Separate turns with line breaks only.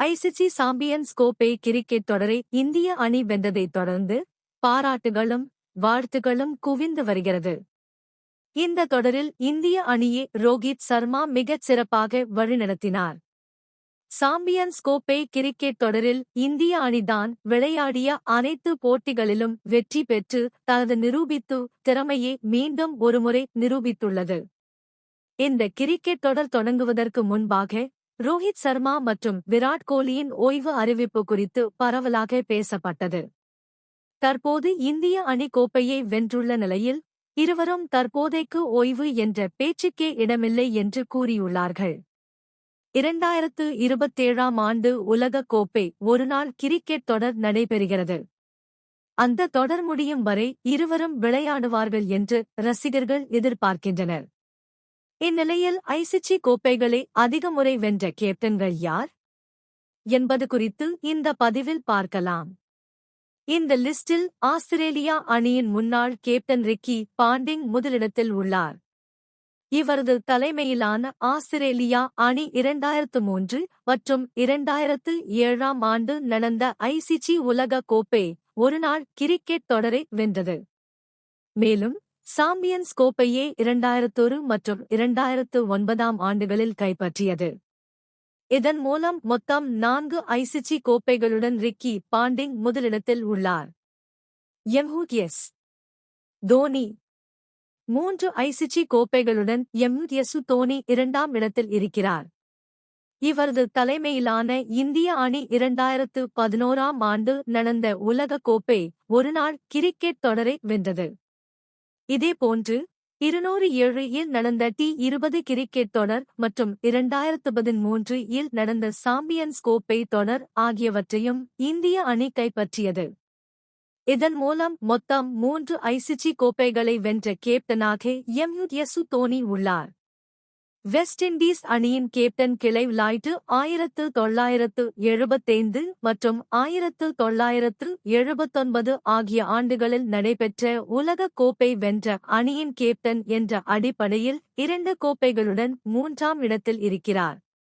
ICC champions கோப்பை cricket தொடரை இந்திய அணி வென்றதைத் தொடர்ந்து பாராட்டுகளும் வாழ்த்துகளும் குவிந்து வருகிறது. இந்த தொடரில் இந்திய அணியை ரோஹித் சர்மா மிகச் சிறப்பாக வழிநடத்தினார். சாம்பியன்ஸ் கோப்பை கிரிக்கெட் தொடரில் இந்திய அணிதான் விளையாடிய அனைத்து போட்டிகளிலும் வெற்றி பெற்று தனது நிரூபித்து திறமையை மீண்டும் ஒருமுறை நிரூபித்துள்ளது. இந்த கிரிக்கெட் தொடர் தொடங்குவதற்கு முன்பாக ரோஹித் சர்மா மற்றும் விராட் கோலியின் ஓய்வு அறிவிப்பு குறித்து பரவலாக பேசப்பட்டது. தற்போது இந்திய அணி கோப்பையை வென்றுள்ள நிலையில் இருவரும் தற்போதைக்கு ஓய்வு என்ற பேச்சுக்கே இடமில்லை என்று கூறியுள்ளார்கள். 2027ஆம் ஆண்டு உலகக் கோப்பை ஒருநாள் கிரிக்கெட் தொடர் நடைபெறுகிறது. அந்த தொடர் முடியும் வரை இருவரும் விளையாடுவார்கள் என்று ரசிகர்கள் எதிர்பார்க்கின்றனர். இந்நிலையில் ஐசிசி கோப்பைகளை அதிக முறை வென்ற கேப்டன்கள் யார் என்பது குறித்து இந்த பதிவில் பார்க்கலாம். இந்த லிஸ்டில் ஆஸ்திரேலியா அணியின் முன்னாள் கேப்டன் ரிக்கி பாண்டிங் முதலிடத்தில் உள்ளார். இவரது தலைமையிலான ஆஸ்திரேலியா அணி 2003 மற்றும் 2007ஆம் ஆண்டு நடந்த ஐசிசி உலக கோப்பை ஒருநாள் கிரிக்கெட் தொடரை வென்றது. மேலும் சாம்பியன்ஸ் கோப்பையை 2001 மற்றும் 2009ஆம் ஆண்டுகளில் கைப்பற்றியது. இதன் மூலம் மொத்தம் 4 ஐசிசி கோப்பைகளுடன் ரிக்கி பாண்டிங் முதலிடத்தில் உள்ளார். எம்எஸ் தோனி 3 ஐசிசி கோப்பைகளுடன் எம்எஸ் தோனி 2ஆம் இடத்தில் இருக்கிறார். இவரது தலைமையிலான இந்திய அணி 2011ஆம் ஆண்டு நடந்த உலக கோப்பை ஒருநாள் கிரிக்கெட் தொடரை வென்றது. இதேபோன்று 2007இல் நடந்த T20 கிரிக்கெட் தொடர் மற்றும் 2013இல் நடந்த சாம்பியன்ஸ் கோப்பை தொடர் ஆகியவற்றையும் இந்திய அணி கைப்பற்றியது. இதன் மூலம் மொத்தம் 3 ஐசிசி கோப்பைகளை வென்ற கேப்டனாக எம்எஸ் தோனி உள்ளார். வெஸ்ட் இண்டீஸ் அணியின் கேப்டன் கிளைவ் லாய்ட் 1975 மற்றும் 1979 ஆகிய ஆண்டுகளில் நடைபெற்ற உலக கோப்பை வென்ற அணியின் கேப்டன் என்ற அடிப்படையில் 2 கோப்பைகளுடன் 3ஆம் இடத்தில் இருக்கிறார்.